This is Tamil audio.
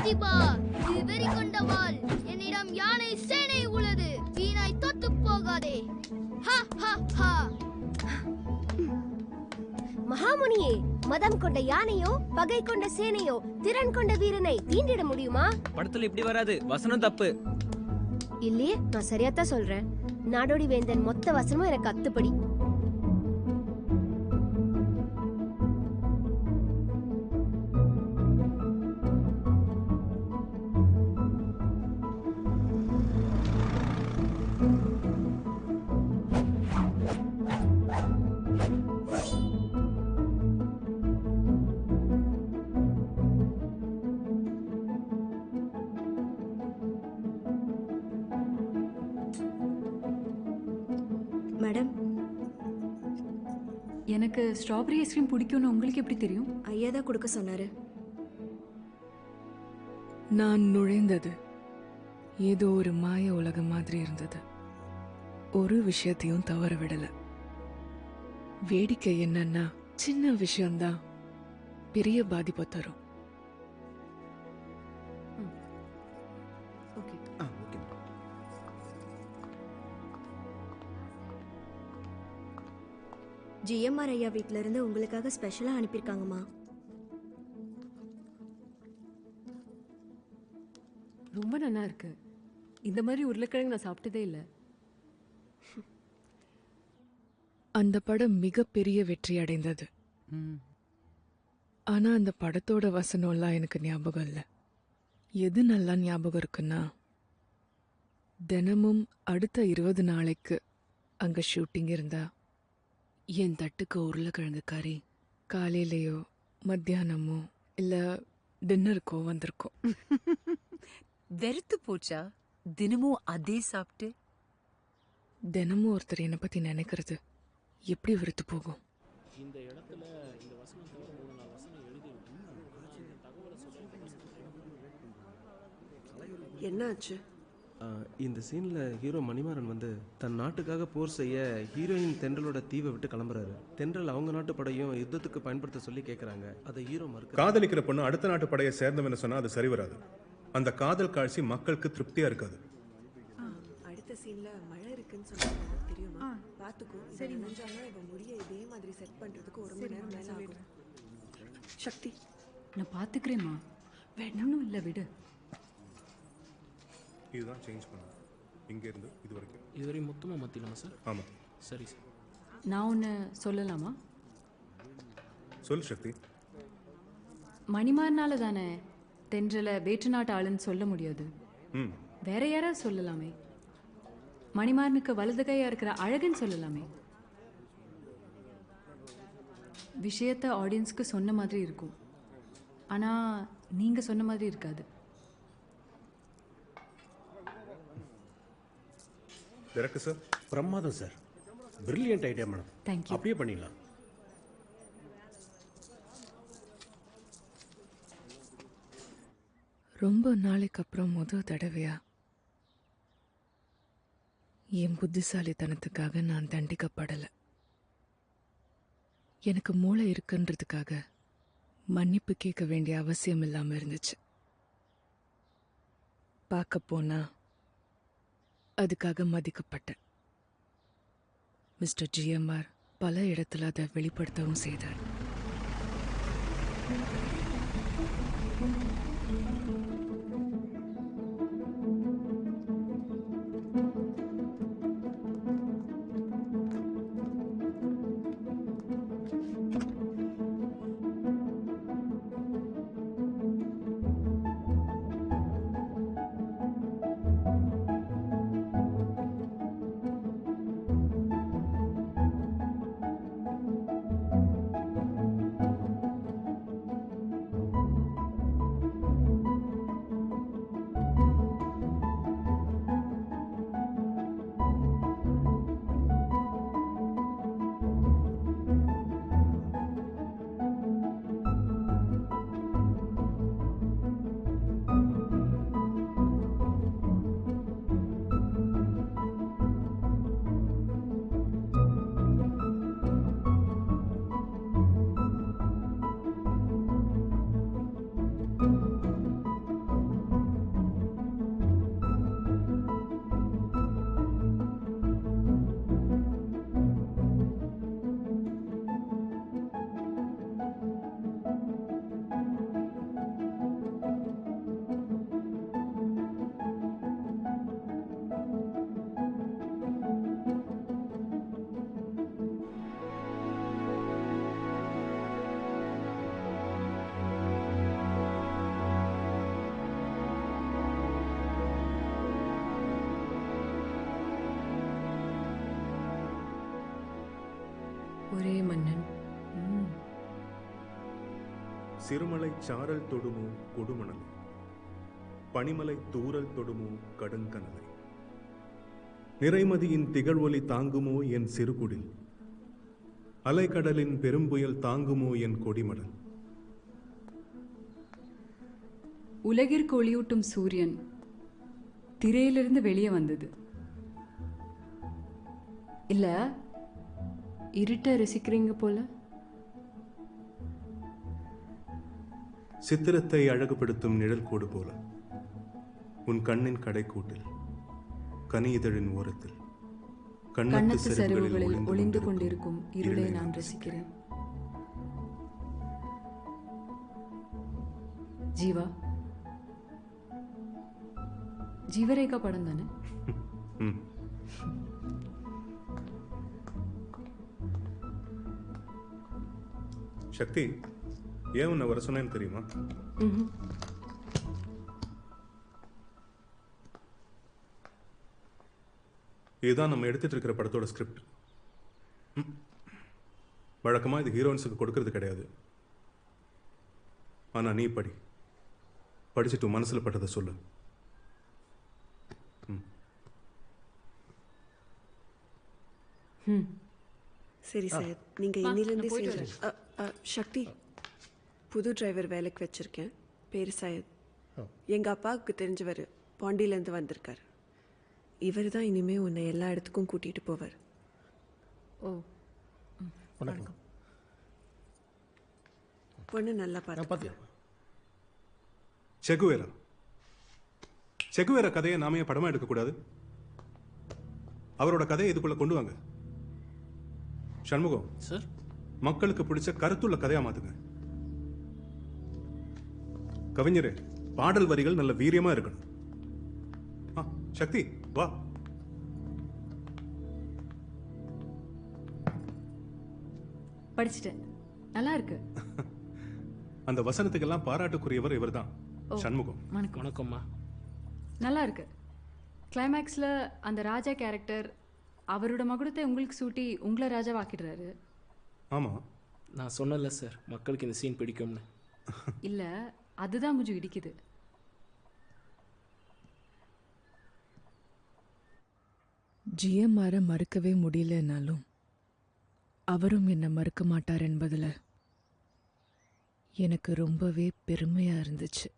பிரதிபா, இது வெறி கொண்ட வாள். என்னிடம் யானை சேனை உள்ளது. வீணாய் தொத்து போகாதே. மகாமுனியே, மதம் கொண்ட யானையோ பகை கொண்ட சேனையோ திறன் கொண்ட வீரனை தீண்டிட முடியுமா? படத்துல இப்படி வராது, வசனம் தப்பு. இல்லையே, நான் சரியாத்தான் சொல்றேன். நாடோடி வேந்தன் மொத்த வசனமும் எனக்கு அத்துப்படி. மேடம், எனக்கு ஸ்ட்ராபெரி ஐஸ்கிரீம் பிடிக்கும்னு உங்களுக்கு எப்படி தெரியும்? ஐயா தான் கொடுக்க சொன்னாரு. நான் நுழைந்தது ஏதோ ஒரு மாய உலகம் மாதிரி இருந்தது. ஒரு விஷயத்தையும் தவற விடல. வேடிக்கை என்னன்னா, சின்ன விஷயம்தான் பெரிய பாதிப்பை தரும். ஓகே. ஜிஎம்ஆர் ஐயா வீட்ல இருந்து உங்களுக்காக ஸ்பெஷலா அனுப்பியிருக்காங்கம்மா. ரொம்ப நல்லா இருக்கு. இந்த மாதிரி உருளைக்கிழங்கு நான் சாப்பிட்டதே இல்லை. அந்த படம் மிகப்பெரிய வெற்றி அடைந்தது. ஆனா அந்த படத்தோட வசனம்லாம் எனக்கு ஞாபகம் இல்லை. எது நல்லா ஞாபகம் இருக்குன்னா, தினமும் அடுத்த 20 நாளைக்கு அங்க ஷூட்டிங் இருந்தா என் தட்டுக்கு உருளைக்கிழங்கு கறி காலையிலையோ மத்தியானமோ இல்ல டின்னருக்கோ வந்திருக்கும். வெறுத்து போச்சா தினமும் அதே சாப்பிட்டு? தினமும் ஒருத்தர் என்னை பத்தி நினைக்கிறது எப்படி வெறுத்து போகும்? இந்த இடத்துல இந்த வசனம் தவிர 3-4 வசனம் எழுதி என்னாச்சு? இந்த சீன்ல ஹீரோ மணிமாறன் வந்து தன் நாட்டுக்காக போர் செய்ய ஹீரோயின் தென்றலோட தீவை விட்டு கிளம்புறாரு. தென்றல் அவங்க நாட்டு படையும் யுத்தத்துக்கு பயன்படுத்த சொல்லி கேட்கறாங்க. அதை ஹீரோ மறுக்க. காதலிக்கிற பொண்ணு அடுத்த நாட்டு படையை சேர்ந்தவன்னு சொன்னா அது சரி வராது. அந்த காதல் காட்சி மக்களுக்கு திருப்தியா இருக்காது. அடுத்த சீன்ல மழை இருக்குன்னு சொன்னாங்க, தெரியுமா? பாத்துக்கோ. சரி, முடிஞ்சாலும் இவன் முடிய இதே மாதிரி செட் பண்றதுக்கு 1 மணி நேரம் மேல ஆகும். சக்தி, நான் பாத்துக்கிறேம்மா. வேணும் இல்லை, விடு. இதுதான் சேஞ்ச் பண்ணணும். இங்க இருந்து இது வரைக்கும். இதுவரை மொத்தமா மாத்திடலாமா சார்? ஆமா. சரி சார். நான் ஒன்று சொல்லலாமா? சொல் சக்தி. மணிமாறனால தானே தென்றலை வேற்று நாட்டு ஆளுன்னு சொல்ல முடியாது. வேற யாராவது சொல்லலாமே. மணிமாறனுக்கு வலது கையா இருக்கிற அழகுன்னு சொல்லலாமே. விஷயத்தை ஆடியன்ஸ்க்கு சொன்ன மாதிரி இருக்கும், ஆனா நீங்க சொன்ன மாதிரி இருக்காது. டைரக்டர் சார், பிரமாதம் sir. Brilliant idea madam. Thank you. அப்படியே பண்ணிடலாம். ரொம்ப நாளைக்கு அப்புறம் முதல் தடவையா என் புத்திசாலித்தனத்துக்காக நான் தண்டிக்கப்படலை. எனக்கு மூளை இருக்குன்றதுக்காக மன்னிப்பு கேட்க வேண்டிய அவசியம் இல்லாமல் இருந்துச்சு. பார்க்க போனா அதுக்காக மதிக்கப்பட்டேன். மிஸ்டர் ஜிஎம்ஆர் பல இடத்துல அதை வெளிப்படுத்தவும் செய்தார். ஒரே மன்னன். சிறுமலை சாரல் தொடுமோ கொடுமணலை, பனிமலை தூரல் தொடுமோ கடுங்கனலை, நிறைமதியின் திகழ்வொலி தாங்குமோ என் சிறுகுடில், அலைக்கடலின் பெரும்புயல் தாங்குமோ என் கொடிமடல். உலகிற்கு ஒளியூட்டும் சூரியன் திரையிலிருந்து வெளியே வந்தது. இல்ல இருட்ட ரசிக்கிறீங்க போல. சித்திரத்தை அழகுபடுத்தும் நிழல் கோடு போல உன் கண்ணின் கடைக்கூட்டில், கனி இதழின் ஓரத்தில், கண்ணத்து சரிவுகளில் ஒளிந்து கொண்டிருக்கும் இருளை நான் ரசிக்கிறேன். ஜீவா, ஜீவரேகா படம் தானே? சக்தி, ஏன் உன்னை வர சொன்னேன்னு தெரியுமா? இதுதான் நம்ம எடுத்துட்டு இருக்கிற படத்தோட ஸ்கிரிப்ட். வழக்கமா இது ஹீரோயின்ஸுக்கு கொடுக்கறது கிடையாது. ஆனா நீ படிச்சுட்டு மனசுல பட்டதை சொல்லு. சரி சார், நீங்க இன்னிலிருந்தே சக்தி, புது டிரைவர் வேலைக்கு வச்சிருக்கேன். பேர் சையத். எங்க அப்பாவுக்கு தெரிஞ்சவர், பாண்டியிலேருந்து வந்திருக்காரு. இவர் தான் இனிமே உன்னை எல்லா இடத்துக்கும் கூட்டிட்டு போவார். ஓ, வணக்கம். பொண்ணு நல்லா பார்த்து. செகுவேரா கதையை நாமே படமா எடுக்கக்கூடாது? அவரோட கதையை இதுக்குள்ள கொண்டு வாங்க. சண்முகம் சார், மக்களுக்கு பிடிச்ச கருத்துள்ள கதையா மாத்துங்க. கவிஞரே, பாடல் வரிகள் நல்ல வீரியமா இருக்கணும். சக்தி வா. படிச்சிட்டேன், நல்லா இருக்கு. அந்த வசனத்துக்கெல்லாம் பாராட்டுக்குரியவர் இவர்தான், சண்முகம். வணக்கம்மா. நல்லா இருக்கு. கிளைமேக்ஸ்ல அந்த ராஜா கேரக்டர் அவரோட மகுடத்தை உங்களுக்கு சூட்டி உங்களை ராஜாவாக்கிடுறாரு. ஆமா, நான் சொன்னல சார், மக்களுக்கு இந்த சீன் பிடிக்கும்னு. இல்ல, அதுதான் கொஞ்சம் இடிக்குது. ஜிஎம்ஆரை மறுக்கவே முடியலனாலும் அவரும் என்னை மறுக்க மாட்டார் என்பதில் எனக்கு ரொம்பவே பெருமையா இருந்துச்சு.